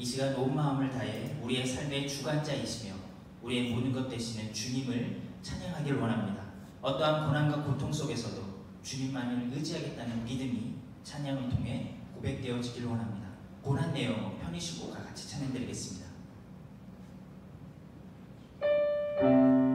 이 시간 온 마음을 다해 우리의 삶의 주관자이시며 우리의 모든 것 되시는 주님을 찬양하길 원합니다. 어떠한 고난과 고통 속에서도 주님만을 의지하겠다는 믿음이 찬양을 통해 고백되어지길 원합니다. 고난 내어 편히 쉬고가 같이 찬양드리겠습니다. 주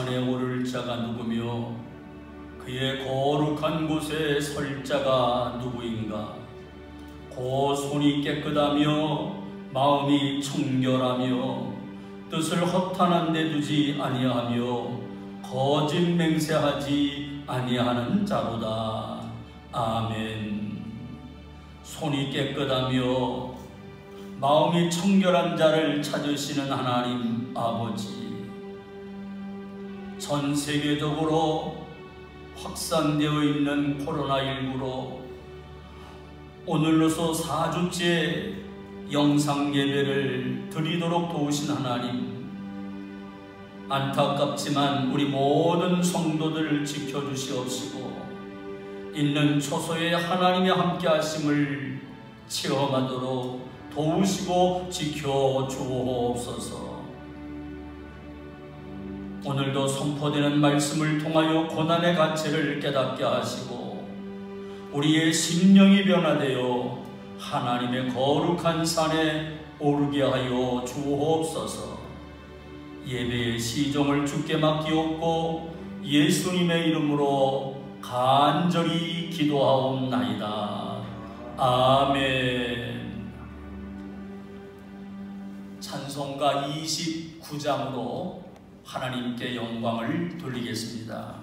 산에 오를 자가 누구며 그의 거룩한 곳에 설 자가 누구인가? 곧 손이 깨끗하며 마음이 청결하며 뜻을 허탄한 데 두지 아니하며 거짓 맹세하지 아니하는 자로다. 아멘. 손이 깨끗하며 마음이 청결한 자를 찾으시는 하나님 아버지, 전 세계적으로 확산되어 있는 코로나19로 오늘로서 4주째 영상 예배를 드리도록 도우신 하나님, 안타깝지만 우리 모든 성도들을 지켜주시옵시고 있는 초소에 하나님의 함께 하심을 체험하도록 도우시고 지켜주옵소서. 오늘도 선포되는 말씀을 통하여 고난의 가치를 깨닫게 하시고 우리의 심령이 변화되어 하나님의 거룩한 산에 오르게 하여 주옵소서. 예배의 시종을 주께 맡기옵고 예수님의 이름으로 간절히 기도하옵나이다. 아멘. 찬송가 29장으로 하나님께 영광을 돌리겠습니다.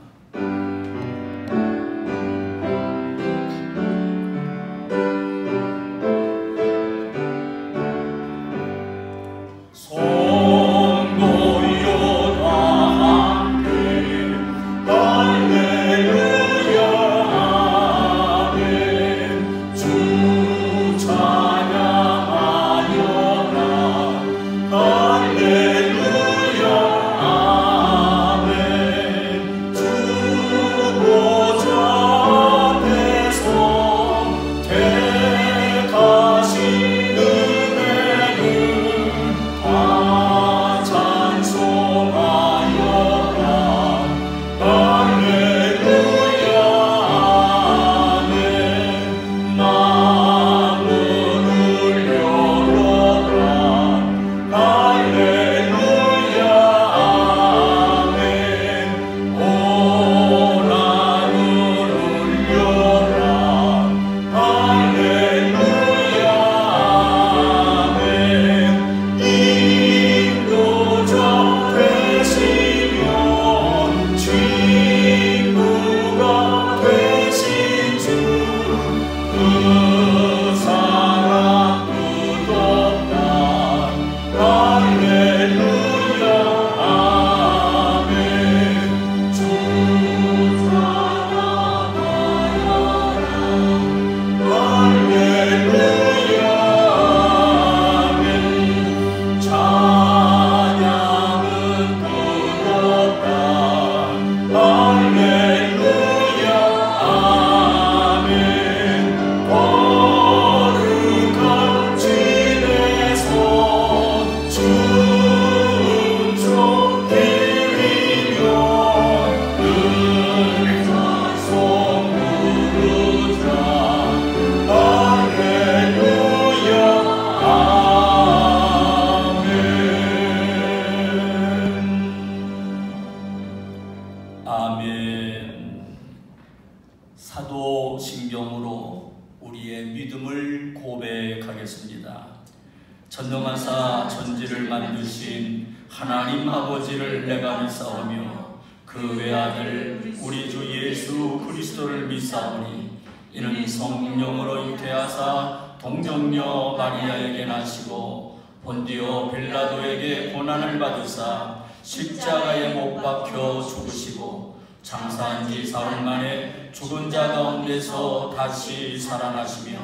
사도신경으로 우리의 믿음을 고백하겠습니다. 전능하사 천지를 만드신 하나님 아버지를 내가 믿사오며 그 외아들 우리 주 예수 그리스도를 믿사오니 이는 성령으로 잉태하사 동정녀 마리아에게 나시고 본디오 빌라도에게 고난을 받으사 십자가에 못 박혀 죽으시고 장사한 지 사흘 만에 죽은 자 가운데서 다시 살아나시며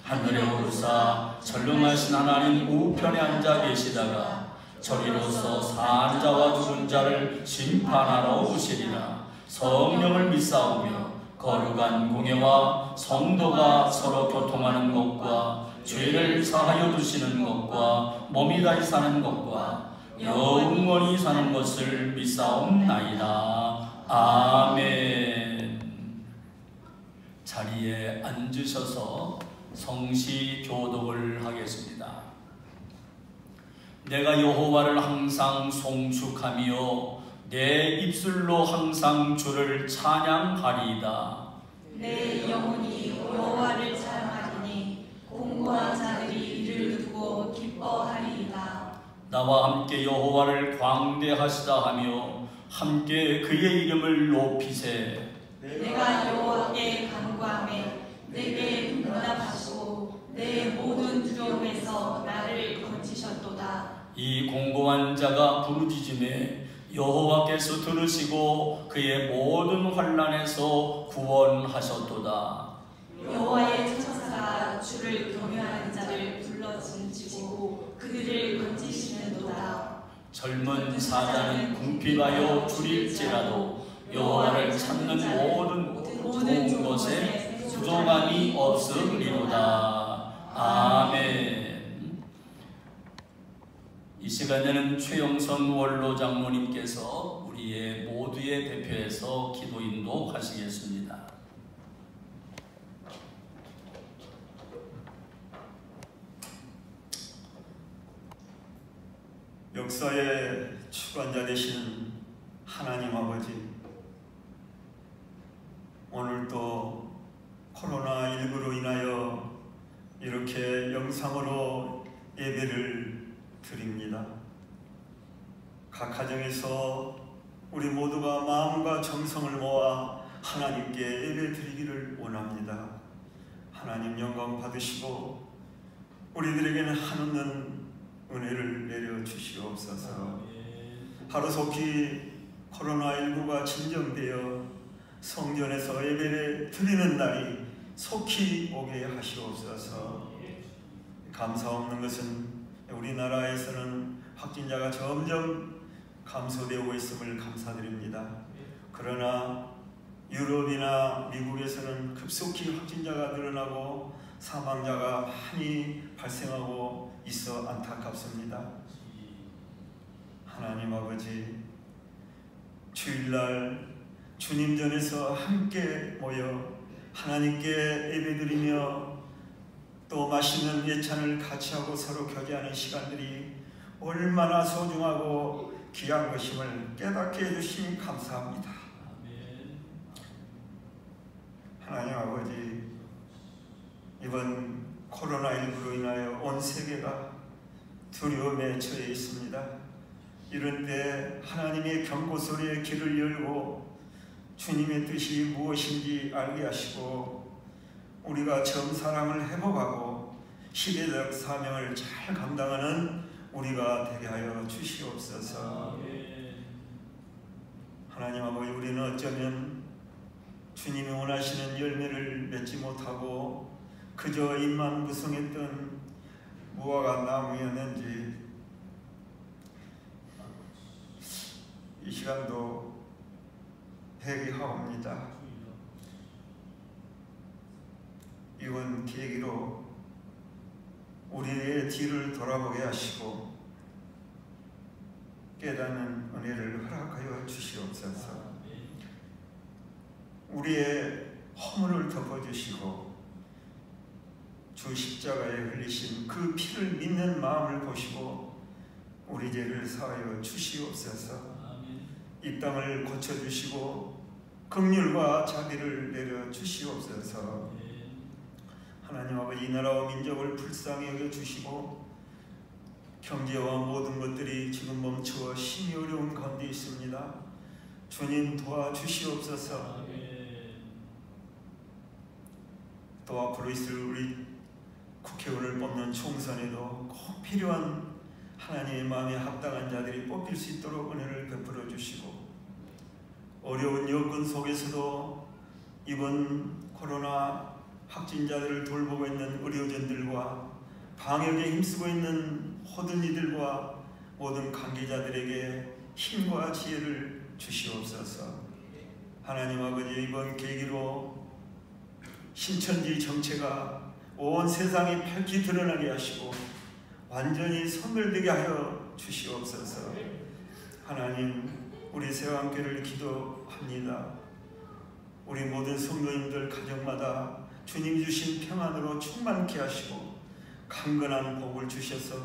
하늘에 오르사 전능하신 하나님 우편에 앉아 계시다가 저리로서 산 자와 죽은 자를 심판하러 오시리라. 성령을 믿사오며 거룩한 공예와 성도가 서로 교통하는 것과 죄를 사하여 두시는 것과 몸이 다시 사는 것과 영원히 사는 것을 믿사옵나이다. 아멘. 자리에 앉으셔서 성시 교독을 하겠습니다. 내가 여호와를 항상 송축하며 내 입술로 항상 주를 찬양하리이다. 내 영혼이 여호와를 찬양하리니 공고한 자들이 이를 두고 기뻐하리이다. 나와 함께 여호와를 광대하시다 하며 함께 그의 이름을 높이세. 내가 여호와께 간구하매 내게 응답하시고 내 모든 두려움에서 나를 건지셨도다. 이 공고한 자가 부르짖음에 여호와께서 들으시고 그의 모든 환난에서 구원하셨도다. 여호와의 천사가 주를 경외하는 자를 불러짐지고 그들을 건지시는도다. 젊은 사자는 궁핍하여 줄일지라도 여호와를 찾는 모든 좋은 것에 부족함이 없으리로다. 아멘. 이 시간에는 최영선 원로 장로님께서 우리의 모두의 대표에서 기도 인도하시겠습니다. 역사의 주관자 되시는 하나님 아버지, 오늘도 코로나19로 인하여 이렇게 영상으로 예배를 드립니다. 각 가정에서 우리 모두가 마음과 정성을 모아 하나님께 예배 드리기를 원합니다. 하나님 영광 받으시고 우리들에게는 한없는 은혜를 내려주시옵소서. 하루속히 코로나19가 진정되어 성전에서 예배를 드리는 날이 속히 오게 하시옵소서. 감사 없는 것은 우리나라에서는 확진자가 점점 감소되고 있음을 감사드립니다. 그러나 유럽이나 미국에서는 급속히 확진자가 늘어나고 사망자가 많이 발생하고 있어 안타깝습니다. 하나님 아버지, 주일날 주님 전에서 함께 모여 하나님께 예배드리며 또 맛있는 예찬을 같이 하고 서로 교제하는 시간들이 얼마나 소중하고 귀한 것임을 깨닫게 해주시니 감사합니다. 하나님 아버지, 이번 코로나19로 인하여 온 세계가 두려움에 처해 있습니다. 이런 때 하나님의 경고 소리에 귀를 열고 주님의 뜻이 무엇인지 알게 하시고 우리가 처음 사랑을 회복하고 시대적 사명을 잘 감당하는 우리가 되게 하여 주시옵소서. 하나님 아버지, 우리는 어쩌면 주님이 원하시는 열매를 맺지 못하고 그저 입만 무성했던 무화과 나무였는지 이 시간도 회개하옵니다. 이번 계기로 우리의 뒤를 돌아보게 하시고 깨닫는 은혜를 허락하여 주시옵소서. 우리의 허물을 덮어주시고 주 십자가에 흘리신 그 피를 믿는 마음을 보시고 우리 죄를 사하여 주시옵소서. 이 땅을 고쳐주시고 긍휼과 자비를 내려주시옵소서. 하나님 아버지, 이 나라와 민족을 불쌍히 여겨주시고 경제와 모든 것들이 지금 멈추어 심히 어려운 가운데 있습니다. 주님 도와주시옵소서. 또 앞으로 있을 우리 국회의원을 뽑는 총선에도 꼭 필요한 하나님의 마음에 합당한 자들이 뽑힐 수 있도록 은혜를 베풀어 주시고 어려운 여건 속에서도 이번 코로나 확진자들을 돌보고 있는 의료진들과 방역에 힘쓰고 있는 모든 이들과 모든 관계자들에게 힘과 지혜를 주시옵소서. 하나님 아버지, 이번 계기로 신천지 정체가 온 세상에 밝히 드러나게 하시고 완전히 선별되게 하여 주시옵소서. 하나님, 우리 새우함교회를 기도합니다. 우리 모든 성도님들 가정마다 주님 주신 평안으로 충만케 하시고 강건한 복을 주셔서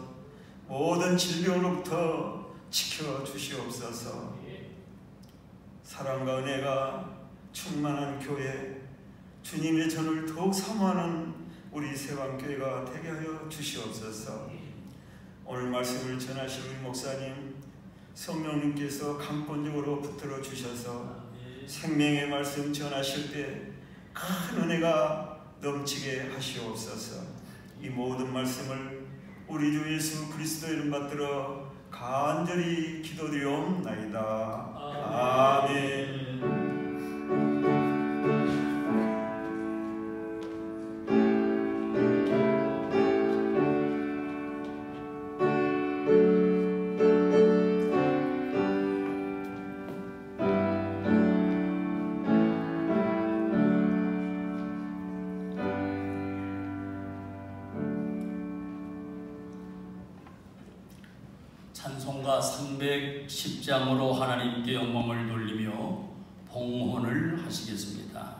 모든 질병으로부터 지켜주시옵소서. 사랑과 은혜가 충만한 교회, 주님의 전을 더욱 사모하는 우리 세방교회가 되게 하여 주시옵소서. 오늘 말씀을 전하실 우리 목사님, 성령님께서 강권적으로 붙들어 주셔서 생명의 말씀 전하실 때 큰 은혜가 넘치게 하시옵소서. 이 모든 말씀을 우리 주 예수 그리스도 이름 받들어 간절히 기도드리옵나이다. 아멘. 찬송가 310장으로 하나님께 영광을 돌리며 봉헌을 하시겠습니다.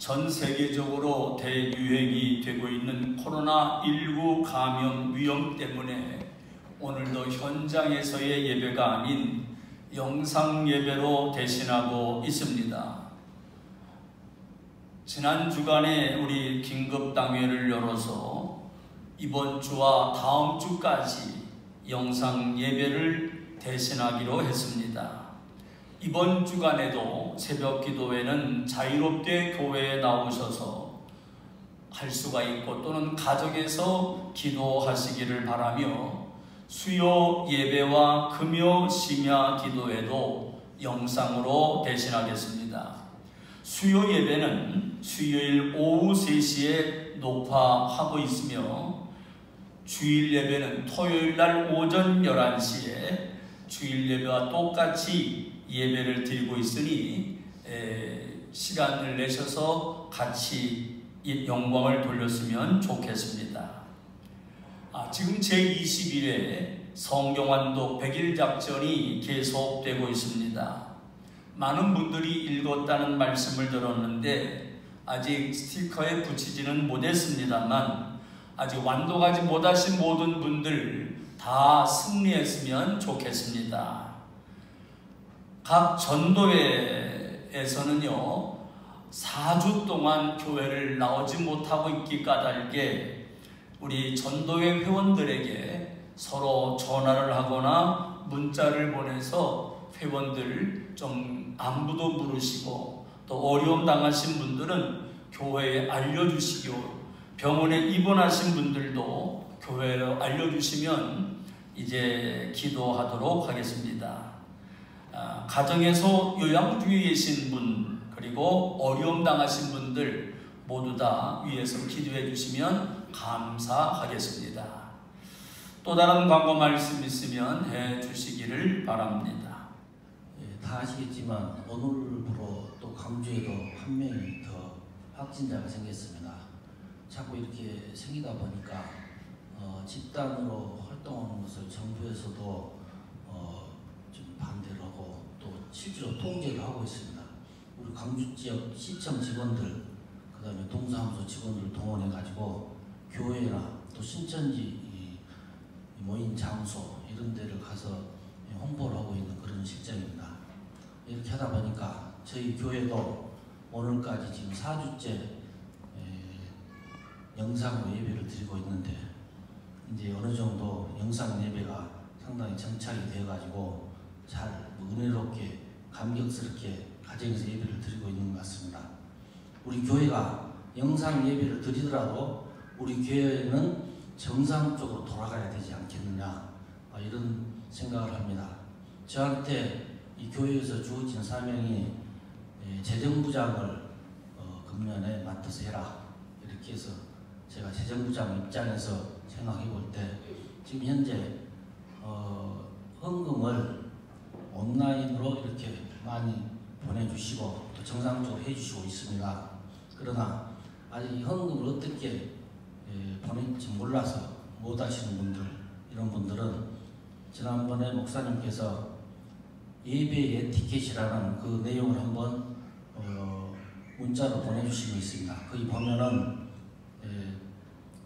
전 세계적으로 대유행이 되고 있는 코로나19 감염 위험 때문에 오늘도 현장에서의 예배가 아닌 영상 예배로 대신하고 있습니다. 지난 주간에 우리 긴급당회를 열어서 이번 주와 다음 주까지 영상 예배를 대신하기로 했습니다. 이번 주간에도 새벽 기도회는 자유롭게 교회에 나오셔서 할 수가 있고 또는 가정에서 기도하시기를 바라며 수요 예배와 금요 심야 기도회도 영상으로 대신하겠습니다. 수요 예배는 수요일 오후 3시에 녹화하고 있으며 주일 예배는 토요일 날 오전 11시에 주일 예배와 똑같이 예배를 드리고 있으니 시간을 내셔서 같이 영광을 돌렸으면 좋겠습니다. 지금 제21회 성경완독 100일 작전이 계속되고 있습니다. 많은 분들이 읽었다는 말씀을 들었는데 아직 스티커에 붙이지는 못했습니다만 아직 완독하지 못하신 모든 분들 다 승리했으면 좋겠습니다. 각 전도회에서는요 4주 동안 교회를 나오지 못하고 있기 까닭에 우리 전도회 회원들에게 서로 전화를 하거나 문자를 보내서 회원들 좀 안부도 물으시고 또 어려움 당하신 분들은 교회에 알려주시고 병원에 입원하신 분들도 교회에 알려주시면 이제 기도하도록 하겠습니다. 가정에서 요양 중에 계신 분 그리고 어려움 당하신 분들 모두 다 위에서 기도해 주시면 감사하겠습니다. 또 다른 광고 말씀 있으면 해 주시기를 바랍니다. 다 아시겠지만 오늘부로 또 광주에도 한 명이 더 확진자가 생겼습니다. 자꾸 이렇게 생기다 보니까 집단으로 활동하는 것을 정부에서도 좀 반대를 하고 또 실제로 통제를 하고 있습니다. 우리 광주 지역 시청 직원들 그 다음에 동사무소 직원들 동원해 가지고 교회나 또 신천지 모임 장소 이런 데를 가서 홍보를 하고 있는 그런 실정입니다. 이렇게 하다 보니까 저희 교회도 오늘까지 지금 4주째 영상으로 예배를 드리고 있는데 이제 어느 정도 영상 예배가 상당히 정착이 되어 가지고 잘 은혜롭게 감격스럽게 가정에서 예배를 드리고 있는 것 같습니다. 우리 교회가 영상 예배를 드리더라도 우리 교회는 정상적으로 돌아가야 되지 않겠느냐 이런 생각을 합니다. 저한테 이 교회에서 주어진 사명이 재정부장을 금년에 맡아서 해라 이렇게 해서 제가 재정부장 입장에서 생각해 볼 때 지금 현재 헌금을 온라인으로 이렇게 많이 보내주시고 또 정상적으로 해주시고 있습니다. 그러나 아직 이 헌금을 어떻게 보낼지 몰라서 못 하시는 분들 이런 분들은 지난번에 목사님께서 예배 에티켓이라는 그 내용을 한번 문자로 보내주신 게 있습니다. 거기 보면은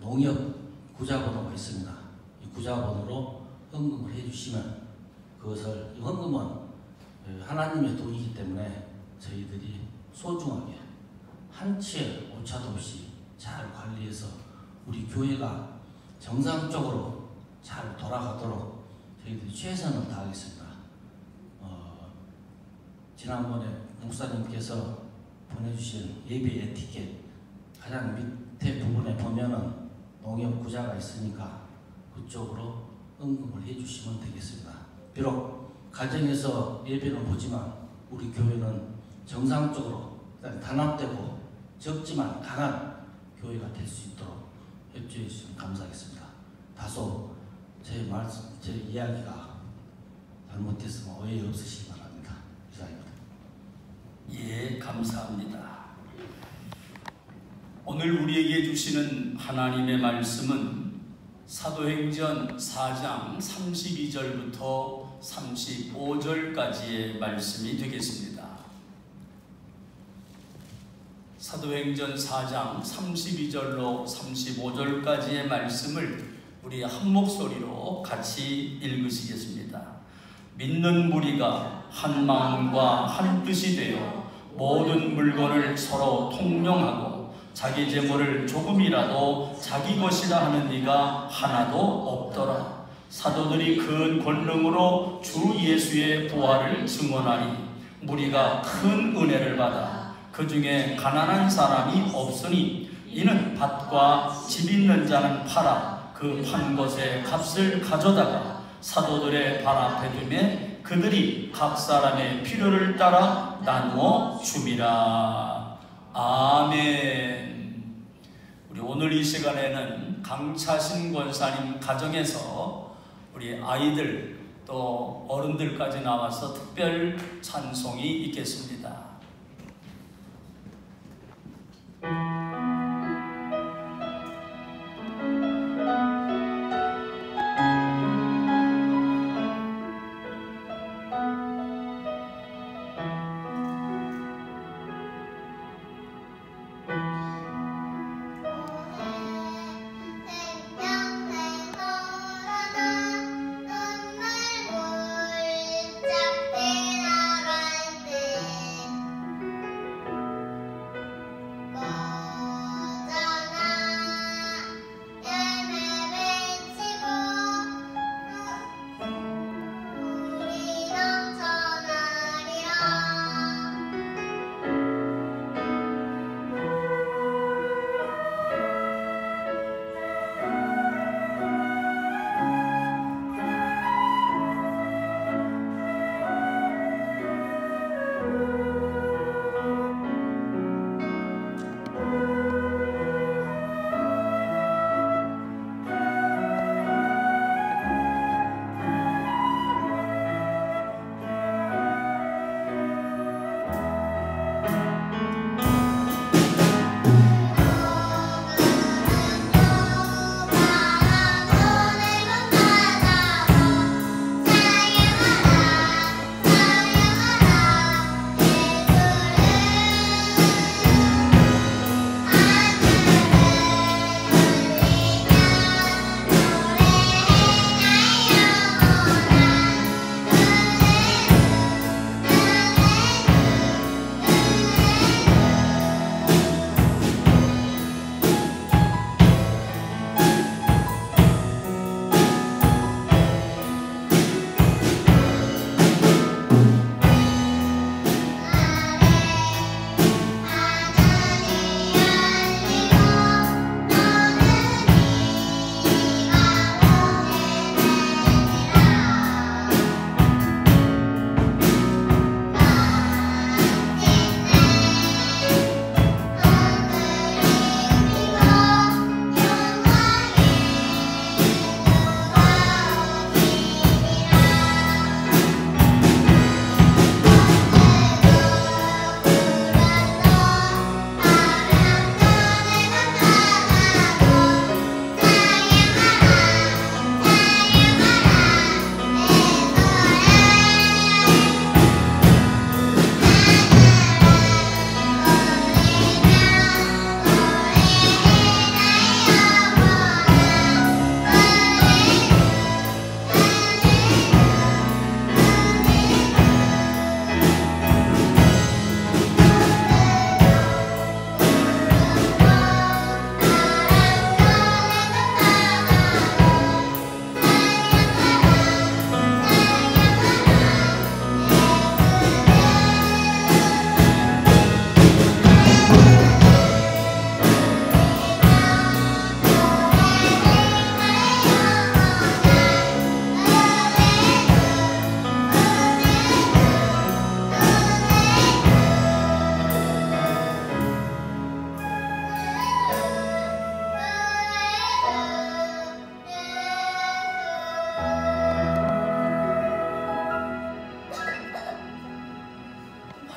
농협 구자번호가 있습니다. 이 구자번호로 헌금을 해주시면 그것을 이 헌금은 하나님의 돈이기 때문에 저희들이 소중하게 한 치의 오차도 없이 잘 관리해서 우리 교회가 정상적으로 잘 돌아가도록 저희들이 최선을 다하겠습니다. 지난번에 목사님께서 보내주신 예배 에티켓 가장 밑에 부분에 보면은 농협 구자가 있으니까 그쪽으로 헌금을 해주시면 되겠습니다. 비록 가정에서 예배는 보지만 우리 교회는 정상적으로 단합되고 적지만 강한 교회가 될 수 있도록 협조해 주시면 감사하겠습니다. 다소 제 이야기가 잘못됐으면 오해 없으시기 바랍니다. 이상입니다. 예, 감사합니다. 오늘 우리에게 주시는 하나님의 말씀은 사도행전 4장 32절부터 35절까지의 말씀이 되겠습니다. 사도행전 4장 32절로 35절까지의 말씀을 우리 한 목소리로 같이 읽으시겠습니다. 믿는 무리가 한 마음과 한 뜻이 되어 모든 물건을 서로 통용하고 자기 재물을 조금이라도 자기 것이라 하는 이가 하나도 없더라. 사도들이 큰 권능으로 주 예수의 부활을 증언하니 무리가 큰 은혜를 받아 그 중에 가난한 사람이 없으니 이는 밭과 집 있는 자는 팔아 그 판 것의 값을 가져다가 사도들의 발 앞에 두매 그들이 각 사람의 필요를 따라 나누어 줌이라. 아멘. 우리 오늘 이 시간에는 강차신 권사님 가정에서 우리 아이들 또 어른들까지 나와서 특별 찬송이 있겠습니다.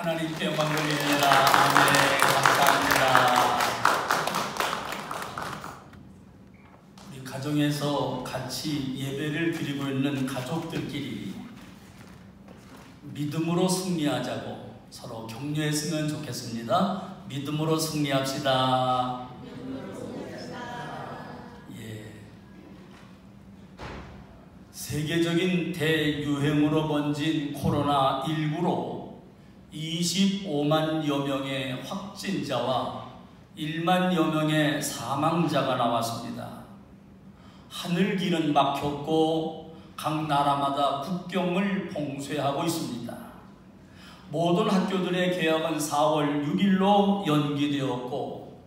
하나님께 영광 돌립니다. 아멘. 감사합니다. 우리 가정에서 같이 예배를 드리고 있는 가족들끼리 믿음으로 승리하자고 서로 격려했으면 좋겠습니다. 믿음으로 승리합시다. 예. 세계적인 대유행으로 번진 코로나19로 25만여 명의 확진자와 1만여 명의 사망자가 나왔습니다. 하늘 길은 막혔고 각 나라마다 국경을 봉쇄하고 있습니다. 모든 학교들의 개학은 4월 6일로 연기되었고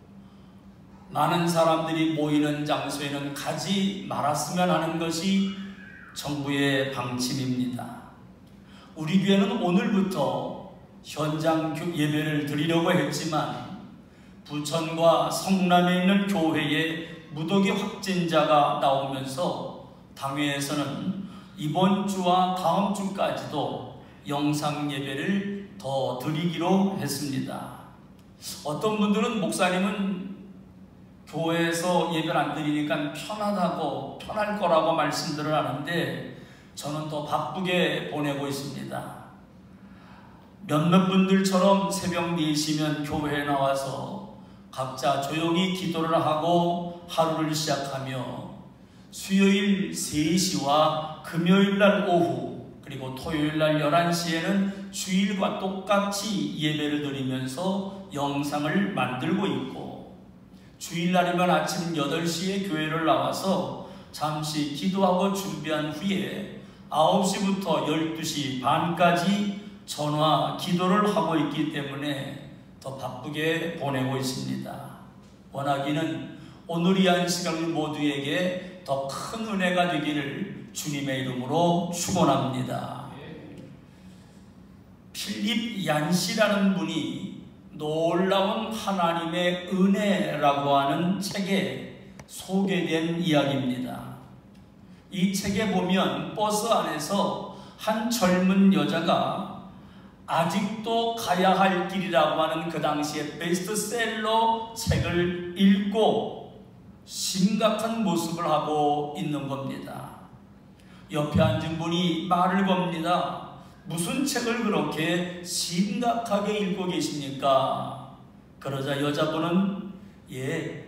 많은 사람들이 모이는 장소에는 가지 말았으면 하는 것이 정부의 방침입니다. 우리 교회는 오늘부터 현장 예배를 드리려고 했지만 부천과 성남에 있는 교회에 무더기 확진자가 나오면서 당회에서는 이번 주와 다음 주까지도 영상 예배를 더 드리기로 했습니다. 어떤 분들은 목사님은 교회에서 예배를 안 드리니까 편할 거라고 말씀들을 하는데 저는 더 바쁘게 보내고 있습니다. 몇몇 분들처럼 새벽 4시면 교회에 나와서 각자 조용히 기도를 하고 하루를 시작하며 수요일 3시와 금요일날 오후 그리고 토요일날 11시에는 주일과 똑같이 예배를 드리면서 영상을 만들고 있고 주일날이면 아침 8시에 교회를 나와서 잠시 기도하고 준비한 후에 9시부터 12시 반까지 전화 기도를 하고 있기 때문에 더 바쁘게 보내고 있습니다. 원하기는 오늘 이 한 시간 모두에게 더 큰 은혜가 되기를 주님의 이름으로 축원합니다. 필립 얀시라는 분이 놀라운 하나님의 은혜라고 하는 책에 소개된 이야기입니다. 이 책에 보면 버스 안에서 한 젊은 여자가 아직도 가야 할 길이라고 하는 그 당시의 베스트셀러 책을 읽고 심각한 모습을 하고 있는 겁니다. 옆에 앉은 분이 말을 겁니다. 무슨 책을 그렇게 심각하게 읽고 계십니까? 그러자 여자분은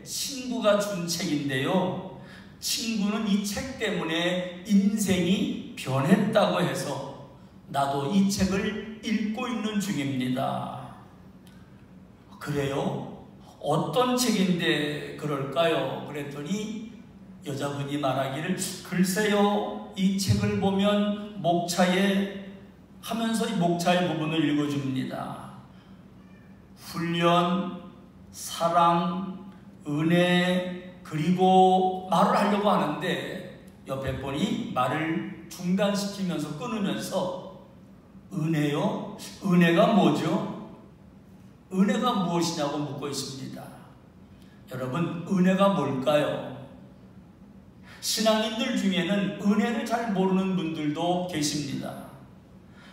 친구가 준 책인데요. 친구는 이 책 때문에 인생이 변했다고 해서 나도 이 책을 읽고 있는 중입니다. 그래요? 어떤 책인데 그럴까요? 그랬더니 여자분이 말하기를 글쎄요, 이 책을 보면 목차에 하면서 이 목차의 부분을 읽어줍니다. 훈련, 사랑, 은혜, 그리고 말을 하려고 하는데 옆에 분이 말을 중단시키면서 끊으면서 은혜요? 은혜가 뭐죠? 은혜가 무엇이냐고 묻고 있습니다. 여러분, 은혜가 뭘까요? 신앙인들 중에는 은혜를 잘 모르는 분들도 계십니다.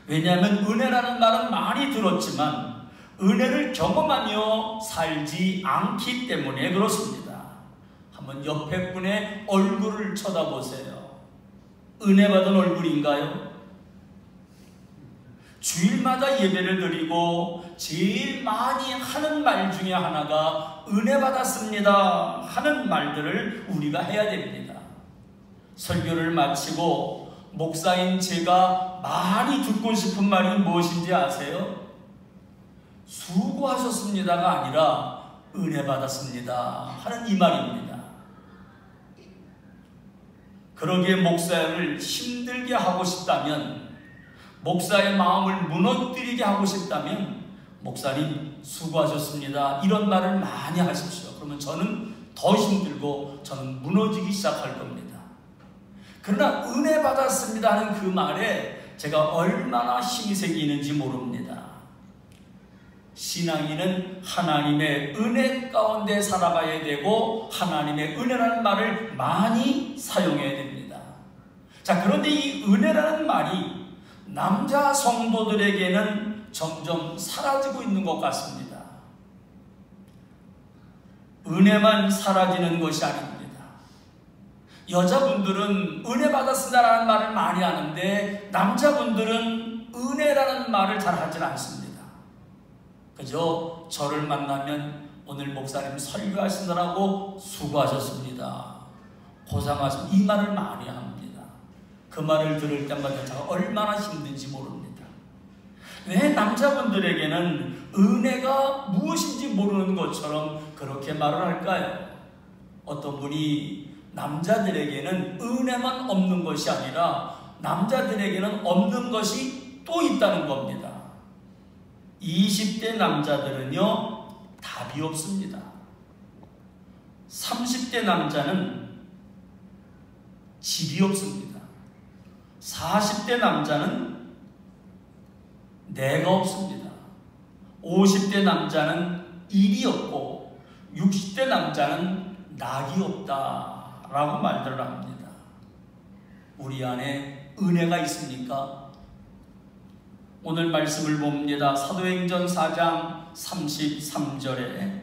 왜냐하면 은혜라는 말은 많이 들었지만 은혜를 경험하며 살지 않기 때문에 그렇습니다. 한번 옆에 분의 얼굴을 쳐다보세요. 은혜 받은 얼굴인가요? 주일마다 예배를 드리고 제일 많이 하는 말 중에 하나가 은혜 받았습니다 하는 말들을 우리가 해야 됩니다. 설교를 마치고 목사인 제가 많이 듣고 싶은 말이 무엇인지 아세요? 수고하셨습니다가 아니라 은혜 받았습니다 하는 이 말입니다. 그러기에 목사를 힘들게 하고 싶다면, 목사의 마음을 무너뜨리게 하고 싶다면 목사님 수고하셨습니다 이런 말을 많이 하십시오. 그러면 저는 더 힘들고 저는 무너지기 시작할 겁니다. 그러나 은혜 받았습니다 하는 그 말에 제가 얼마나 힘이 생기는지 모릅니다. 신앙인은 하나님의 은혜 가운데 살아가야 되고 하나님의 은혜라는 말을 많이 사용해야 됩니다. 자, 그런데 이 은혜라는 말이 남자 성도들에게는 점점 사라지고 있는 것 같습니다. 은혜만 사라지는 것이 아닙니다. 여자분들은 은혜 받았습니다라는 말을 많이 하는데 남자분들은 은혜라는 말을 잘 하지 않습니다. 그저 저를 만나면 오늘 목사님 설교하시느라고 수고하셨습니다, 고생하셨습니다 이 말을 많이 합니다. 그 말을 들을 때마다 제가 얼마나 힘든지 모릅니다. 왜 남자분들에게는 은혜가 무엇인지 모르는 것처럼 그렇게 말을 할까요? 어떤 분이 남자들에게는 은혜만 없는 것이 아니라 남자들에게는 없는 것이 또 있다는 겁니다. 20대 남자들은요 답이 없습니다. 30대 남자는 집이 없습니다. 40대 남자는 내가 없습니다. 50대 남자는 일이 없고 60대 남자는 낙이 없다라고 말들을 합니다. 우리 안에 은혜가 있습니까? 오늘 말씀을 봅니다. 사도행전 4장 33절에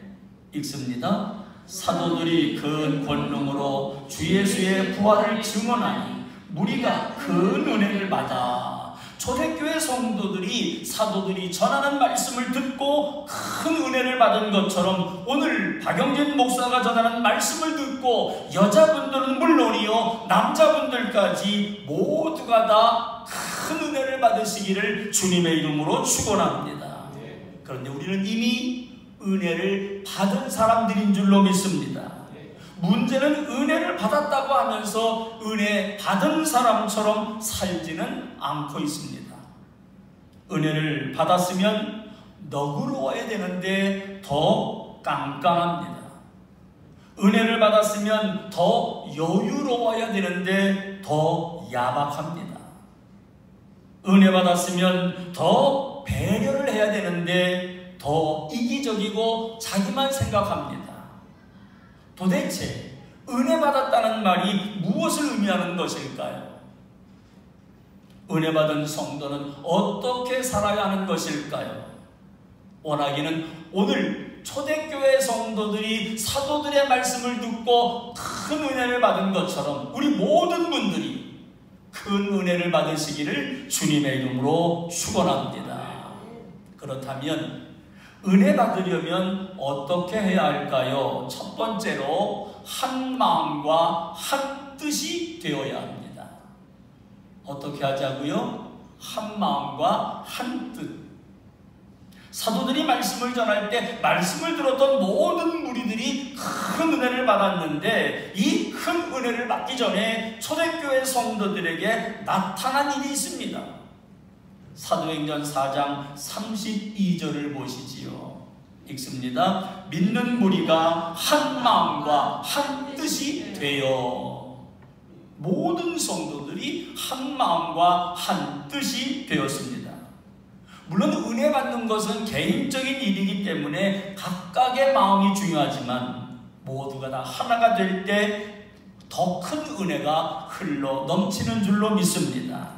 읽습니다. 사도들이 큰 권능으로 주 예수의 부활을 증언하니 무리가 큰 은혜를 받아. 초대교회 성도들이 사도들이 전하는 말씀을 듣고 큰 은혜를 받은 것처럼 오늘 박영진 목사가 전하는 말씀을 듣고 여자분들은 물론이요 남자분들까지 모두가 다 큰 은혜를 받으시기를 주님의 이름으로 축원합니다. 그런데 우리는 이미 은혜를 받은 사람들인 줄로 믿습니다. 문제는 은혜를 받았다고 하면서 은혜 받은 사람처럼 살지는 않고 있습니다. 은혜를 받았으면 너그러워야 되는데 더 깐깐합니다. 은혜를 받았으면 더 여유로워야 되는데 더 야박합니다. 은혜 받았으면 더 배려를 해야 되는데 더 이기적이고 자기만 생각합니다. 도대체 은혜 받았다는 말이 무엇을 의미하는 것일까요? 은혜 받은 성도는 어떻게 살아야 하는 것일까요? 원하기는 오늘 초대교회 성도들이 사도들의 말씀을 듣고 큰 은혜를 받은 것처럼 우리 모든 분들이 큰 은혜를 받으시기를 주님의 이름으로 축원합니다. 그렇다면 은혜 받으려면 어떻게 해야 할까요? 첫 번째로 한 마음과 한 뜻이 되어야 합니다. 어떻게 하자고요? 한 마음과 한 뜻. 사도들이 말씀을 전할 때 말씀을 들었던 모든 무리들이 큰 은혜를 받았는데 이 큰 은혜를 받기 전에 초대교회 성도들에게 나타난 일이 있습니다. 사도행전 4장 32절을 보시지요. 읽습니다. 믿는 무리가 한 마음과 한 뜻이 되어. 모든 성도들이 한 마음과 한 뜻이 되었습니다. 물론 은혜 받는 것은 개인적인 일이기 때문에 각각의 마음이 중요하지만 모두가 다 하나가 될 때 더 큰 은혜가 흘러 넘치는 줄로 믿습니다.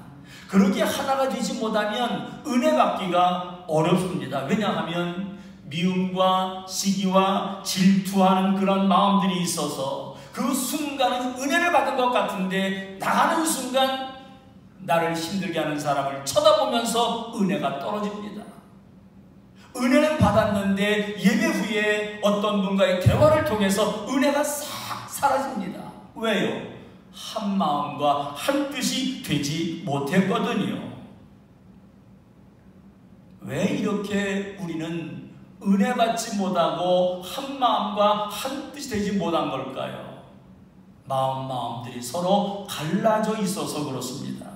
그렇게 하나가 되지 못하면 은혜 받기가 어렵습니다. 왜냐하면 미움과 시기와 질투하는 그런 마음들이 있어서 그 순간은 은혜를 받은 것 같은데 나가는 순간 나를 힘들게 하는 사람을 쳐다보면서 은혜가 떨어집니다. 은혜는 받았는데 예배 후에 어떤 분과의 대화를 통해서 은혜가 싹 사라집니다. 왜요? 한 마음과 한 뜻이 되지 못했거든요. 왜 이렇게 우리는 은혜 받지 못하고 한 마음과 한 뜻이 되지 못한 걸까요? 마음들이 서로 갈라져 있어서 그렇습니다.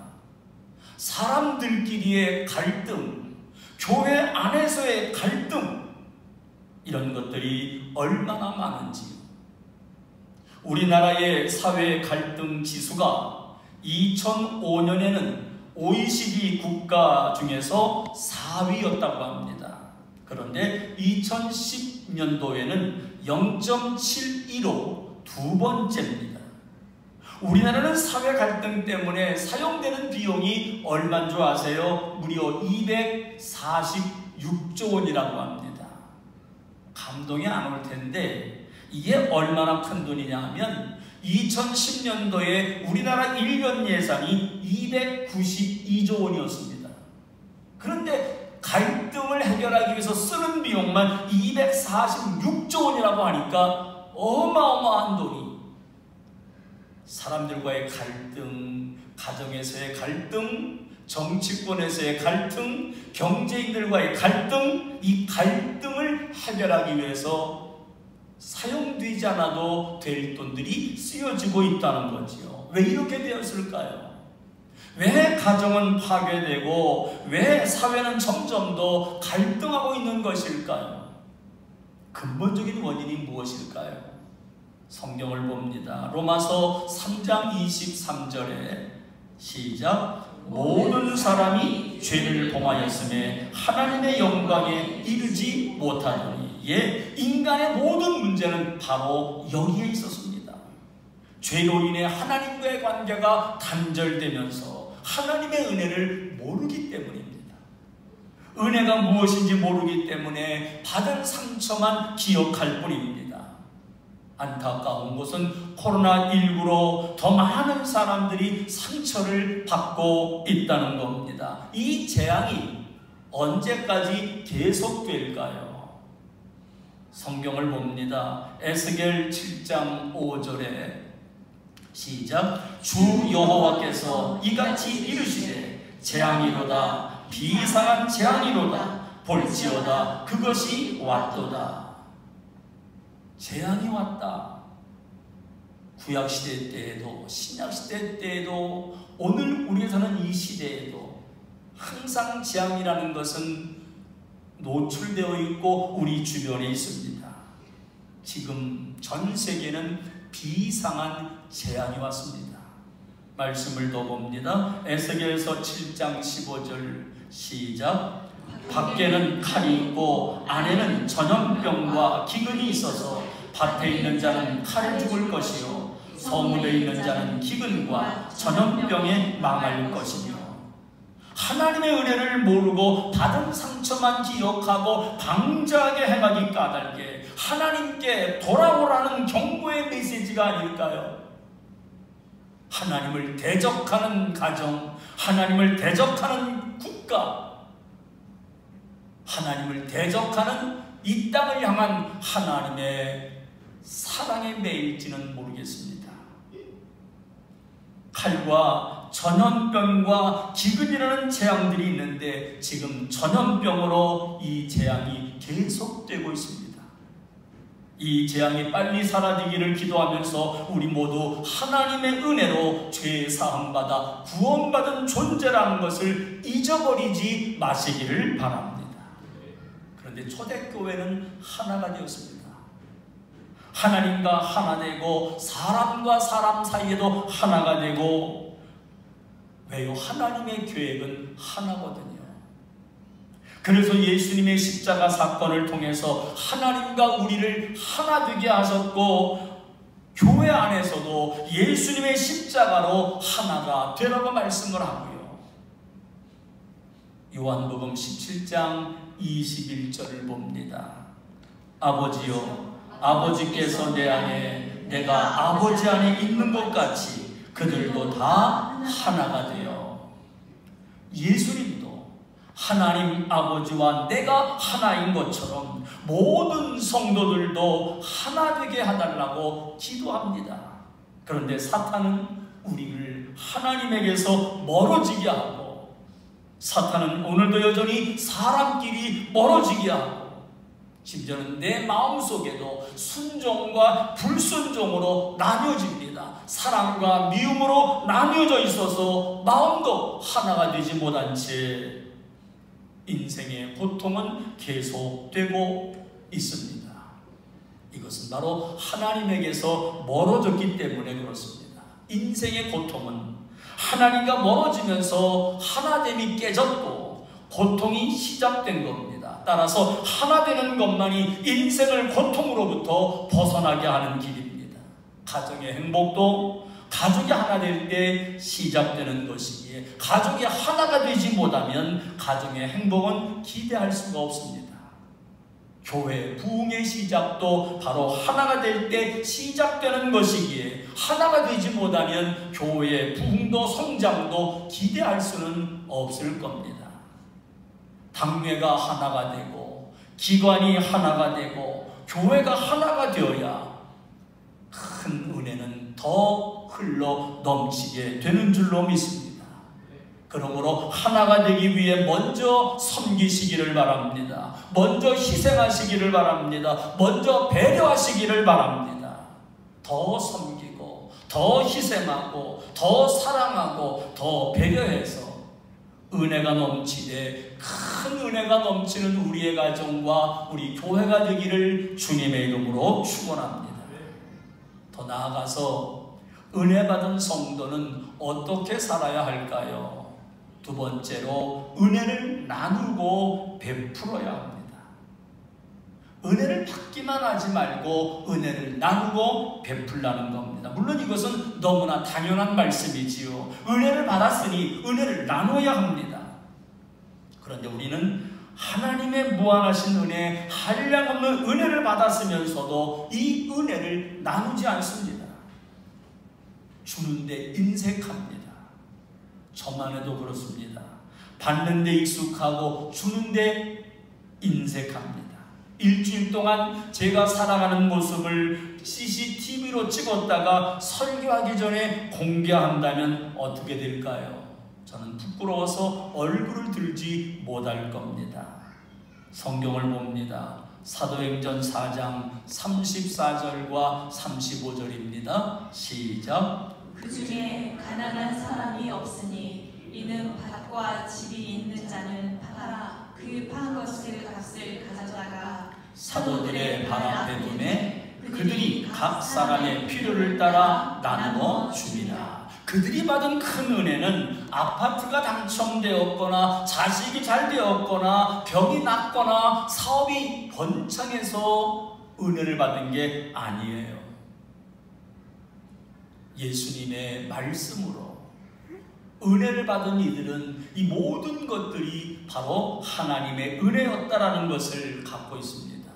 사람들끼리의 갈등, 교회 안에서의 갈등, 이런 것들이 얼마나 많은지. 우리나라의 사회 갈등 지수가 2005년에는 OECD 국가 중에서 4위였다고 합니다. 그런데 2010년도에는 0.72로 두 번째입니다. 우리나라는 사회 갈등 때문에 사용되는 비용이 얼마인 줄 아세요? 무려 246조 원이라고 합니다. 감동이 안 올 텐데 이게 얼마나 큰 돈이냐 하면 2010년도에 우리나라 1년 예산이 292조 원이었습니다. 그런데 갈등을 해결하기 위해서 쓰는 비용만 246조 원이라고 하니까 어마어마한 돈이. 사람들과의 갈등, 가정에서의 갈등, 정치권에서의 갈등, 경제인들과의 갈등, 이 갈등을 해결하기 위해서 사용되지 않아도 될 돈들이 쓰여지고 있다는 거지요. 왜 이렇게 되었을까요? 왜 가정은 파괴되고 왜 사회는 점점 더 갈등하고 있는 것일까요? 근본적인 원인이 무엇일까요? 성경을 봅니다. 로마서 3장 23절에 시작. 모든 사람이 죄를 범하였음에 하나님의 영광에 이르지 못하더니. 예, 인간의 모든 문제는 바로 여기에 있었습니다. 죄로 인해 하나님과의 관계가 단절되면서 하나님의 은혜를 모르기 때문입니다. 은혜가 무엇인지 모르기 때문에 받은 상처만 기억할 뿐입니다. 안타까운 것은 코로나19로 더 많은 사람들이 상처를 받고 있다는 겁니다. 이 재앙이 언제까지 계속될까요? 성경을 봅니다. 에스겔 7장 5절에 시작. 주 여호와께서 이같이 이르시되 재앙이로다, 비상한 재앙이로다, 볼지어다, 그것이 왔도다. 재앙이 왔다. 구약시대 때에도 신약시대 때에도 오늘 우리가 사는 이 시대에도 항상 재앙이라는 것은 노출되어 있고 우리 주변에 있습니다. 지금 전 세계는 비상한 재앙이 왔습니다. 말씀을 더 봅니다. 에스겔서 7장 15절 시작. 밖에는 칼이 있고 안에는 전염병과 기근이 있어서 밭에 있는 자는 칼에 죽을 것이요 성읍에 있는 자는 기근과 전염병에 망할 것이며. 하나님의 은혜를 모르고 받은 상처만 기억하고 방자하게 행하기 까닭에 하나님께 돌아오라는 경고의 메시지가 아닐까요? 하나님을 대적하는 가정, 하나님을 대적하는 국가, 하나님을 대적하는 이 땅을 향한 하나님의 사랑에 매일지는 모르겠습니다. 칼과 전염병과 기근이라는 재앙들이 있는데 지금 전염병으로 이 재앙이 계속되고 있습니다. 이 재앙이 빨리 사라지기를 기도하면서 우리 모두 하나님의 은혜로 죄 사함받아 구원받은 존재라는 것을 잊어버리지 마시기를 바랍니다. 그런데 초대교회는 하나가 되었습니다. 하나님과 하나 되고 사람과 사람 사이에도 하나가 되고. 왜요? 하나님의 계획은 하나거든요. 그래서 예수님의 십자가 사건을 통해서 하나님과 우리를 하나 되게 하셨고, 교회 안에서도 예수님의 십자가로 하나가 되라고 말씀을 하고요. 요한복음 17장 21절을 봅니다. 아버지여, 아버지께서 내 안에 내가 아버지 안에 있는 것 같이 그들도 다 하나가 되어. 예수님도 하나님 아버지와 내가 하나인 것처럼 모든 성도들도 하나 되게 해달라고 기도합니다. 그런데 사탄은 우리를 하나님에게서 멀어지게 하고, 사탄은 오늘도 여전히 사람끼리 멀어지게 하고, 심지어는 내 마음속에도 순종과 불순종으로 나뉘어집니다. 사랑과 미움으로 나뉘어져 있어서 마음도 하나가 되지 못한 채 인생의 고통은 계속되고 있습니다. 이것은 바로 하나님에게서 멀어졌기 때문에 그렇습니다. 인생의 고통은 하나님과 멀어지면서 하나됨이 깨졌고 고통이 시작된 겁니다. 따라서 하나 되는 것만이 인생을 고통으로부터 벗어나게 하는 길입니다. 가정의 행복도 가족이 하나 될 때 시작되는 것이기에 가족이 하나가 되지 못하면 가정의 행복은 기대할 수가 없습니다. 교회 부흥의 시작도 바로 하나가 될 때 시작되는 것이기에 하나가 되지 못하면 교회의 부흥도 성장도 기대할 수는 없을 겁니다. 당회가 하나가 되고 기관이 하나가 되고 교회가 하나가 되어야 큰 은혜는 더 흘러 넘치게 되는 줄로 믿습니다. 그러므로 하나가 되기 위해 먼저 섬기시기를 바랍니다. 먼저 희생하시기를 바랍니다. 먼저 배려하시기를 바랍니다. 더 섬기고 더 희생하고 더 사랑하고 더 배려해서 은혜가 넘치되 큰 은혜가 넘치는 우리의 가정과 우리 교회가 되기를 주님의 이름으로 축원합니다. 더 나아가서 은혜 받은 성도는 어떻게 살아야 할까요? 두 번째로 은혜를 나누고 베풀어야 합니다. 은혜를 받기만 하지 말고 은혜를 나누고 베풀라는 겁니다. 물론 이것은 너무나 당연한 말씀이지요. 은혜를 받았으니 은혜를 나눠야 합니다. 그런데 우리는 하나님의 무한하신 은혜, 한량없는 은혜를 받았으면서도 이 은혜를 나누지 않습니다. 주는데 인색합니다. 저만 해도 그렇습니다. 받는데 익숙하고 주는데 인색합니다. 일주일 동안 제가 살아가는 모습을 CCTV로 찍었다가 설교하기 전에 공개한다면 어떻게 될까요? 저는 부끄러워서 얼굴을 들지 못할 겁니다. 성경을 봅니다. 사도행전 4장 34절과 35절입니다. 시작. 그 중에 가난한 사람이 없으니 이는 밭과 집이 있는 자는 팔아 그 판 것을 값을 가져다가 사도들의 발 앞에 두매 그들이 각 사람의 필요를 따라 나누어 줍니다. 그들이 받은 큰 은혜는 아파트가 당첨되었거나 자식이 잘 되었거나 병이 낫거나 사업이 번창해서 은혜를 받은 게 아니에요. 예수님의 말씀으로 은혜를 받은 이들은 이 모든 것들이 바로 하나님의 은혜였다라는 것을 갖고 있습니다.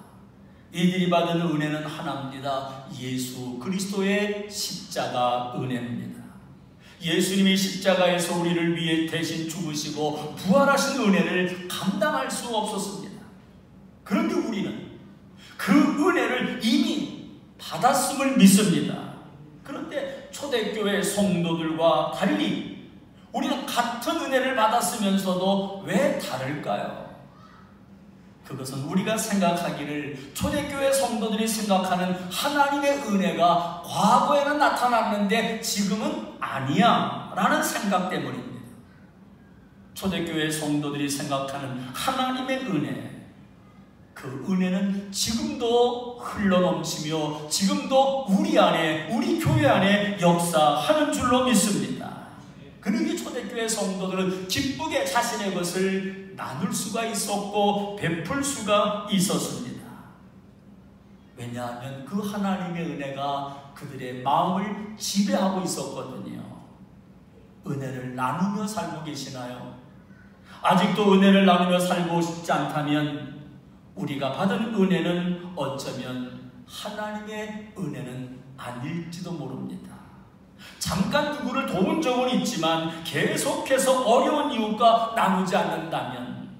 이들이 받은 은혜는 하나입니다. 예수 그리스도의 십자가 은혜입니다. 예수님이 십자가에서 우리를 위해 대신 죽으시고 부활하신 은혜를 감당할 수 없었습니다. 그런데 우리는 그 은혜를 이미 받았음을 믿습니다. 그런데 초대교회 성도들과 달리 우리는 같은 은혜를 받았으면서도 왜 다를까요? 그것은 우리가 생각하기를 초대교회 성도들이 생각하는 하나님의 은혜가 과거에는 나타났는데 지금은 아니야 라는 생각 때문입니다. 초대교회 성도들이 생각하는 하나님의 은혜, 그 은혜는 지금도 흘러넘치며 지금도 우리 안에, 우리 교회 안에 역사하는 줄로 믿습니다. 그러기 초대교회 성도들은 기쁘게 자신의 것을 나눌 수가 있었고 베풀 수가 있었습니다. 왜냐하면 그 하나님의 은혜가 그들의 마음을 지배하고 있었거든요. 은혜를 나누며 살고 계시나요? 아직도 은혜를 나누며 살고 싶지 않다면 우리가 받은 은혜는 어쩌면 하나님의 은혜는 아닐지도 모릅니다. 잠깐 누구를 도운 적은 있지만 계속해서 어려운 이웃과 나누지 않는다면,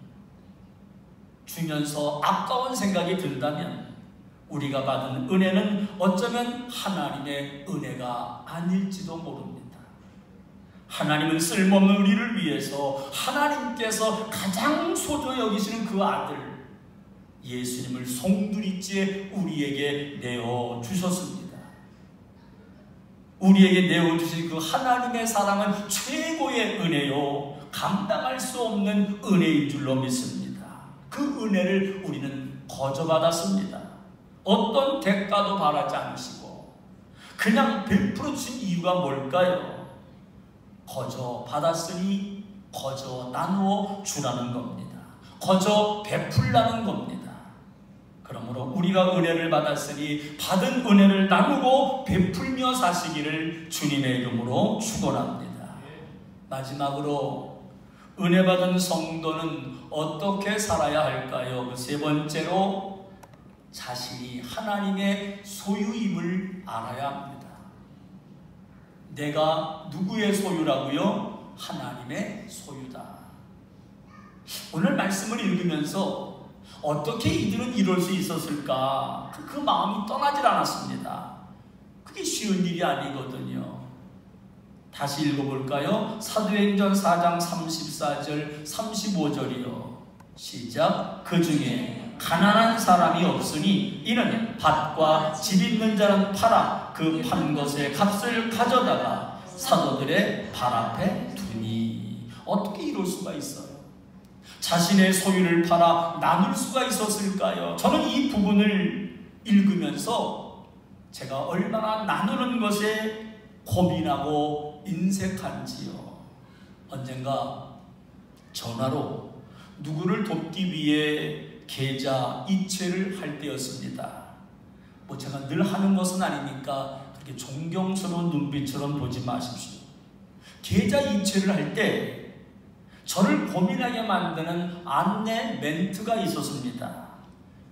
주면서 아까운 생각이 든다면 우리가 받은 은혜는 어쩌면 하나님의 은혜가 아닐지도 모릅니다. 하나님은 쓸모없는 우리를 위해서 하나님께서 가장 소중히 여기시는 그 아들 예수님을 송두리째 우리에게 내어주셨습니다. 우리에게 내어주신 그 하나님의 사랑은 최고의 은혜요, 감당할 수 없는 은혜인 줄로 믿습니다. 그 은혜를 우리는 거저받았습니다. 어떤 대가도 바라지 않으시고 그냥 베풀어 주신 이유가 뭘까요? 거저 받았으니 거저 나누어 주라는 겁니다. 거저 베풀라는 겁니다. 그러므로 우리가 은혜를 받았으니 받은 은혜를 나누고 베풀며 사시기를 주님의 이름으로 축원합니다. 마지막으로 은혜 받은 성도는 어떻게 살아야 할까요? 그 세 번째로 자신이 하나님의 소유임을 알아야 합니다. 내가 누구의 소유라고요? 하나님의 소유다. 오늘 말씀을 읽으면서 어떻게 이들은 이럴 수 있었을까? 그 마음이 떠나질 않았습니다. 그게 쉬운 일이 아니거든요. 다시 읽어볼까요? 사도행전 4장 34절 35절이요. 시작. 그 중에 가난한 사람이 없으니 이는 밭과 집 있는 자는 팔아 그 판 것의 값을 가져다가 사도들의 발 앞에 두니. 어떻게 이럴 수가 있어요? 자신의 소유를 팔아 나눌 수가 있었을까요? 저는 이 부분을 읽으면서 제가 얼마나 나누는 것에 고민하고 인색한지요. 언젠가 전화로 누구를 돕기 위해 계좌 이체를 할 때였습니다. 뭐 제가 늘 하는 것은 아니니까 그렇게 존경스러운 눈빛처럼 보지 마십시오. 계좌 이체를 할 때 저를 고민하게 만드는 안내 멘트가 있었습니다.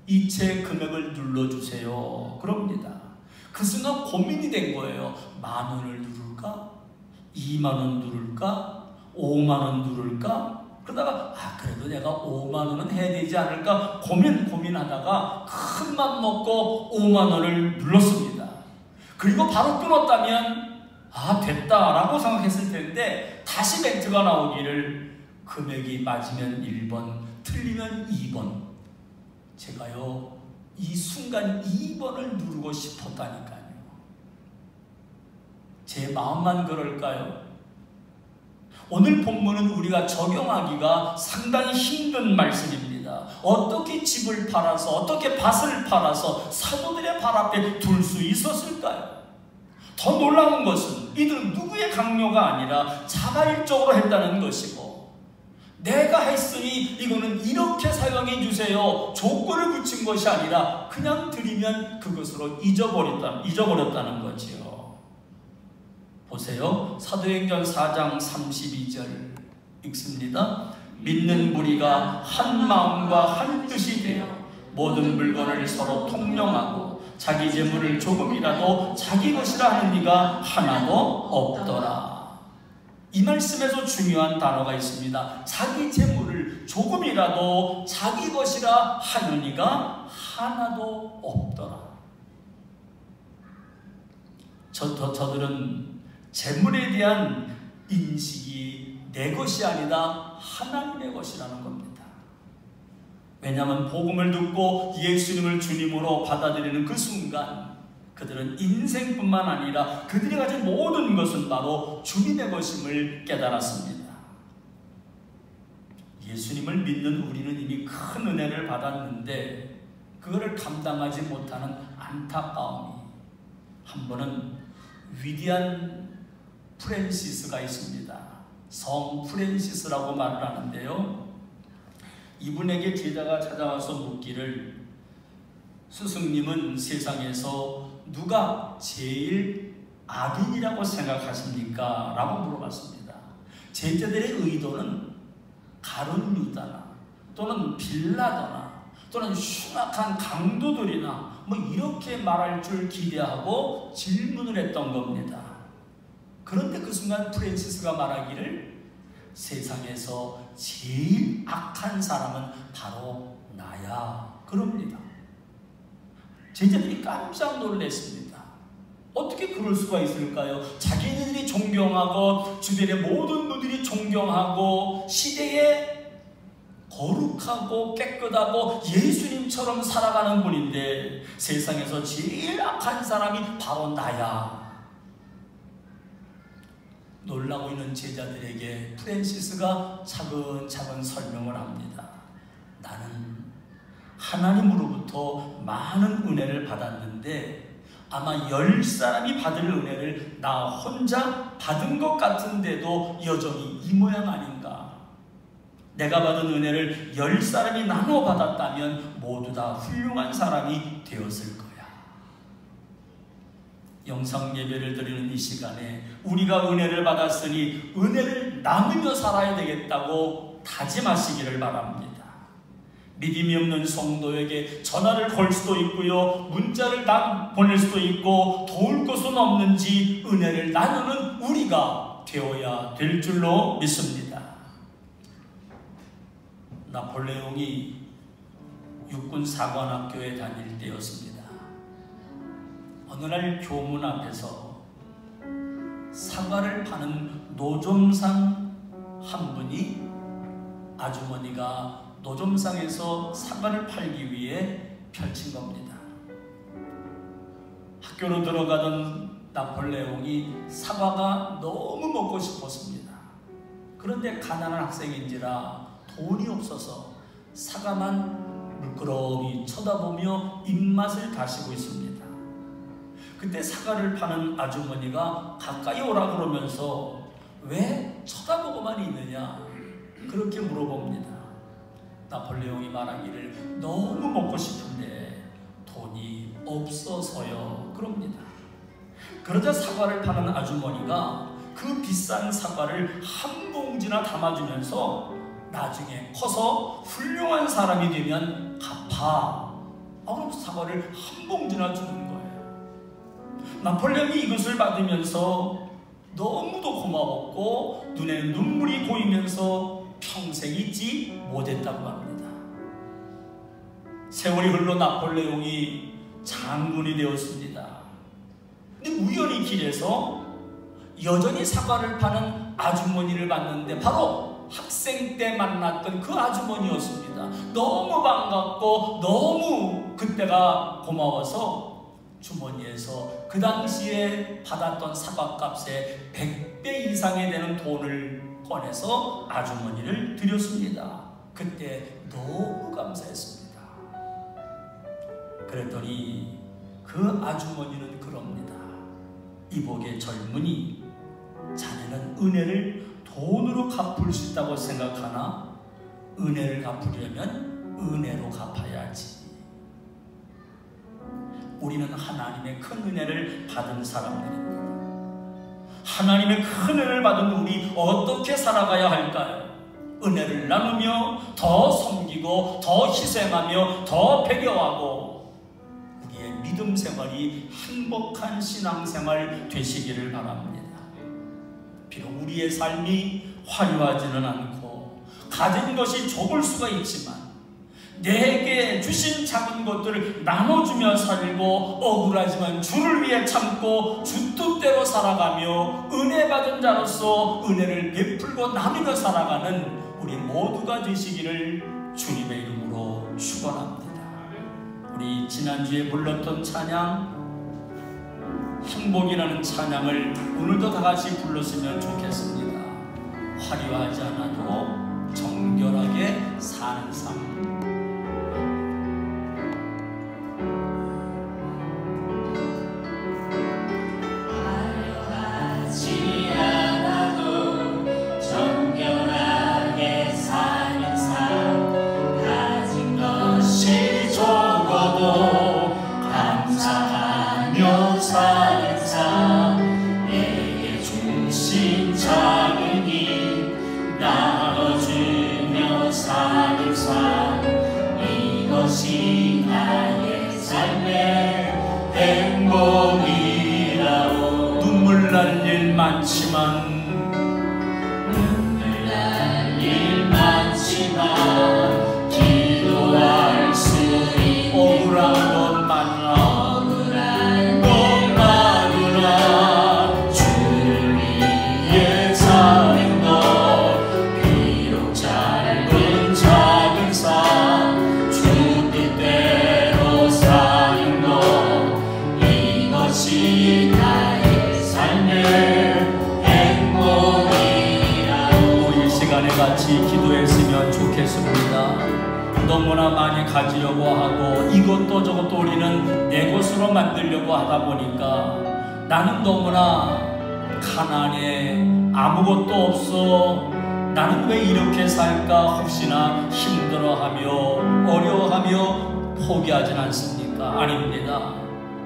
이체 금액을 눌러주세요. 그럽니다. 그 순간 고민이 된 거예요. 10,000원을 누를까? 20,000원 누를까? 50,000원 누를까? 그러다가 그래도 내가 50,000원은 해야 되지 않을까? 고민하다가 큰 맘 먹고 50,000원을 눌렀습니다. 그리고 바로 끊었다면 됐다라고 생각했을 텐데 다시 멘트가 나오기를 금액이 맞으면 1번, 틀리면 2번. 제가요 이 순간 2번을 누르고 싶었다니까요. 제 마음만 그럴까요? 오늘 본문은 우리가 적용하기가 상당히 힘든 말씀입니다. 어떻게 집을 팔아서, 어떻게 밭을 팔아서 사도들의 발 앞에 둘 수 있었을까요? 더 놀라운 것은 이들은 누구의 강요가 아니라 자발적으로 했다는 것이고, 내가 했으니 이거는 이렇게 사용해 주세요 조건을 붙인 것이 아니라 그냥 드리면 그것으로 잊어버렸다는 거지요. 보세요. 사도행전 4장 32절 읽습니다. 믿는 무리가 한 마음과 한 뜻이 되어 모든 물건을 서로 통용하고 자기 재물을 조금이라도 자기 것이라 하는 이가 하나도 없더라. 이 말씀에서 중요한 단어가 있습니다. 자기 재물을 조금이라도 자기 것이라 하는 이가 하나도 없더라. 저들은 재물에 대한 인식이 내 것이 아니라 하나님의 것이라는 겁니다. 왜냐하면 복음을 듣고 예수님을 주님으로 받아들이는 그 순간 그들은 인생뿐만 아니라 그들이 가진 모든 것은 바로 주님의 것임을 깨달았습니다. 예수님을 믿는 우리는 이미 큰 은혜를 받았는데 그거를 감당하지 못하는 안타까움이, 한 번은 위대한 프랜시스가 있습니다. 성 프랜시스라고 말을 하는데요, 이분에게 제자가 찾아와서 묻기를, 스승님은 세상에서 누가 제일 악인이라고 생각하십니까? 라고 물어봤습니다. 제자들의 의도는 가룟 유다나 또는 빌라도나 또는 흉악한 강도들이나 뭐 이렇게 말할 줄 기대하고 질문을 했던 겁니다. 그런데 그 순간 프랜시스가 말하기를, 세상에서 제일 악한 사람은 바로 나야. 그럽니다. 제자들이 깜짝 놀랐습니다. 어떻게 그럴 수가 있을까요? 자기네들이 존경하고 주변의 모든 분들이 존경하고 시대에 거룩하고 깨끗하고 예수님처럼 살아가는 분인데 세상에서 제일 악한 사람이 바로 나야. 놀라고 있는 제자들에게 프랜시스가 차근차근 설명을 합니다. 나는 하나님으로부터 많은 은혜를 받았는데 아마 10사람이 받을 은혜를 나 혼자 받은 것 같은데도 여전히 이 모양 아닌가. 내가 받은 은혜를 10사람이 나눠 받았다면 모두 다 훌륭한 사람이 되었을 거야. 영상 예배를 드리는 이 시간에 우리가 은혜를 받았으니 은혜를 나누며 살아야 되겠다고 다짐하시기를 바랍니다. 믿음이 없는 성도에게 전화를 걸 수도 있고요, 문자를 보낼 수도 있고, 도울 것은 없는지 은혜를 나누는 우리가 되어야 될 줄로 믿습니다. 나폴레옹이 육군 사관학교에 다닐 때였습니다. 어느 날 교문 앞에서 사과를 파는 노점상 한 분이, 아주머니가 노점상에서 사과를 팔기 위해 펼친 겁니다. 학교로 들어가던 나폴레옹이 사과가 너무 먹고 싶었습니다. 그런데 가난한 학생인지라 돈이 없어서 사과만 물끄러미 쳐다보며 입맛을 다시고 있습니다. 그때 사과를 파는 아주머니가 가까이 오라 그러면서 왜 쳐다보고만 있느냐 그렇게 물어봅니다. 나폴레옹이 말하기를 너무 먹고 싶은데 돈이 없어서요 그럽니다. 그러자 사과를 파는 아주머니가 그 비싼 사과를 한 봉지나 담아주면서 나중에 커서 훌륭한 사람이 되면 갚아. 그럼 사과를 한 봉지나 주는 거예요. 나폴레옹이 이것을 받으면서 너무도 고마웠고 눈에 눈물이 고이면서 평생 잊지 못했다고 합니다. 세월이 흘러 나폴레옹이 장군이 되었습니다. 근데 우연히 길에서 여전히 사과를 파는 아주머니를 봤는데 바로 학생 때 만났던 그 아주머니였습니다. 너무 반갑고 너무 그때가 고마워서 주머니에서 그 당시에 받았던 사과값의 100배 이상이 되는 돈을 꺼내서 아주머니를 드렸습니다. 그때 너무 감사했습니다. 그랬더니 그 아주머니는 그럽니다. 이복의 젊은이, 자네는 은혜를 돈으로 갚을 수 있다고 생각하나 은혜를 갚으려면 은혜로 갚아야지. 우리는 하나님의 큰 은혜를 받은 사람들입니다. 하나님의 큰 은혜를 받은 우리 어떻게 살아가야 할까요? 은혜를 나누며 더 섬기고 더 희생하며 더 배려하고 우리의 믿음 생활이 행복한 신앙생활 되시기를 바랍니다. 비록 우리의 삶이 화려하지는 않고 가진 것이 적을 수가 있지만 내게 주신 작은 것들을 나눠주며 살고 억울하지만 주를 위해 참고 주 뜻대로 살아가며 은혜 받은 자로서 은혜를 베풀고 나누며 살아가는 우리 모두가 되시기를 주님의 이름으로 축원합니다. 우리 지난주에 불렀던 찬양 행복이라는 찬양을 오늘도 다 같이 불렀으면 좋겠습니다. 화려하지 않아도 정결하게 사는 삶. 이것이 나의 삶의 행복이라오. 눈물 날 일 많지만 눈물 날 일 많지만 기도할 수 있는 억울한 것 많아 억울한 것 많으나 주를 위해 사는 것 비록 짧은 작은 삶 주 뜻대로 사는 것 이것이 나의 삶의 행복이라오. 우리 시간에 같이 기도했으면 좋겠습니다. 너무나 많이 가지려고 하고 이것도 저것도 우리는 내 것으로 만들려고 하다 보니까 나는 너무나 가난해, 아무것도 없어, 나는 왜 이렇게 살까 혹시나 힘들어하며 어려워하며 포기하진 않습니까? 아닙니다.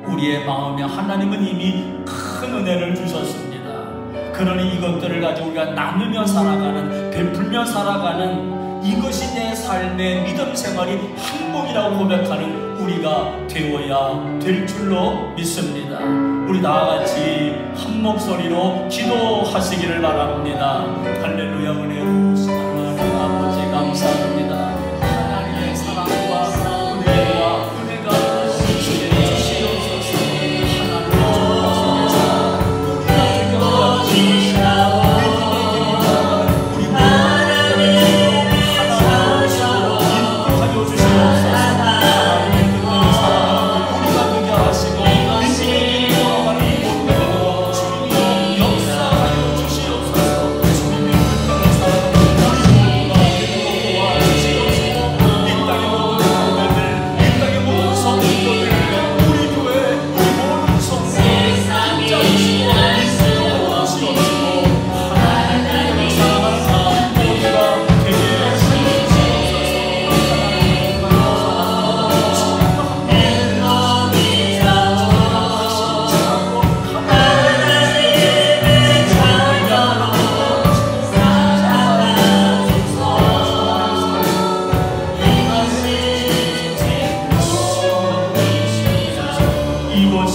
우리의 마음에 하나님은 이미 큰 은혜를 주셨습니다. 그러니 이것들을 가지고 우리가 나누며 살아가는, 베풀며 살아가는 이것이 내 삶의 믿음 생활이 행복이라고 고백하는 우리가 되어야 될 줄로 믿습니다. 우리 다같이 한 목소리로 기도하시기를 바랍니다. 할렐루야. 은혜로우신 하나님 아버지 감사합니다. 하나님의 사랑과 은혜와 은혜가 주시옵소서. 역사하여 주시옵소서. 주님의 역사를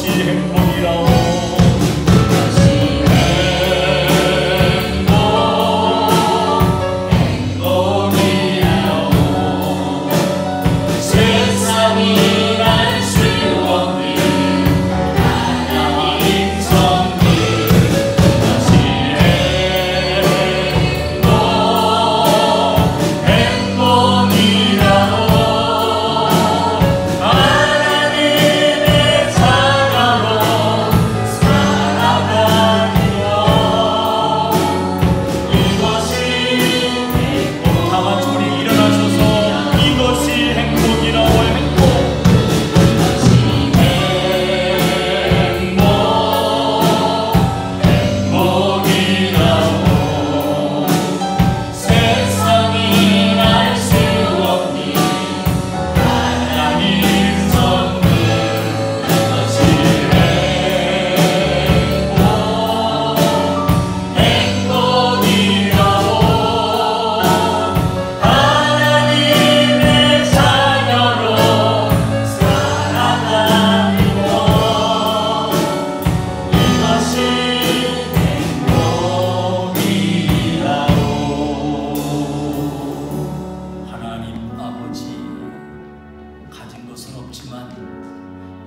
이것이 행복이라오.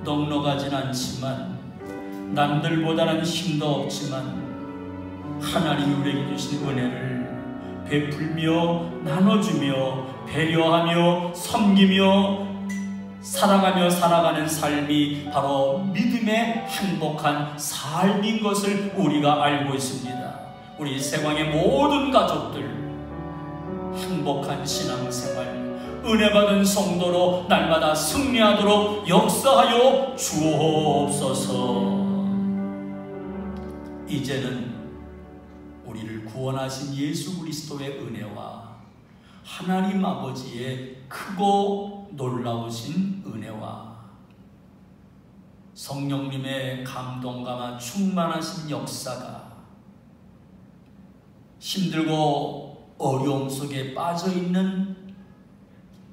넉넉하진 않지만 남들보다는 힘도 없지만 하나님이 우리에게 주신 은혜를 베풀며 나눠주며 배려하며 섬기며 사랑하며 살아가는 삶이 바로 믿음의 행복한 삶인 것을 우리가 알고 있습니다. 우리 세상의 모든 가족들 행복한 신앙생활, 은혜받은 성도로 날마다 승리하도록 역사하여 주옵소서. 이제는 우리를 구원하신 예수 그리스도의 은혜와 하나님 아버지의 크고 놀라우신 은혜와 성령님의 감동감화 충만하신 역사가 힘들고 어려움 속에 빠져있는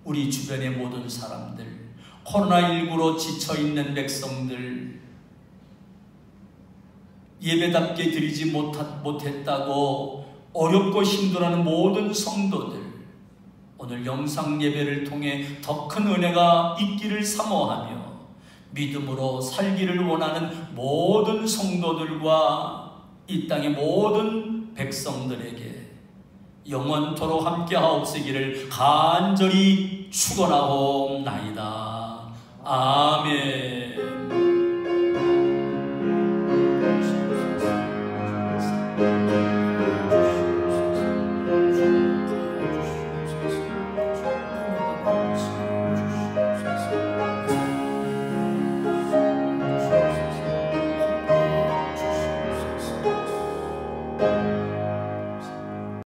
우리 주변의 모든 사람들, 코로나19로 지쳐있는 백성들, 예배답게 드리지 못했다고 어렵고 힘들어하는 모든 성도들, 오늘 영상 예배를 통해 더 큰 은혜가 있기를 사모하며 믿음으로 살기를 원하는 모든 성도들과 이 땅의 모든 백성들에게 영원토록 함께하옵시기를 간절히 축원하옵나이다. 아멘.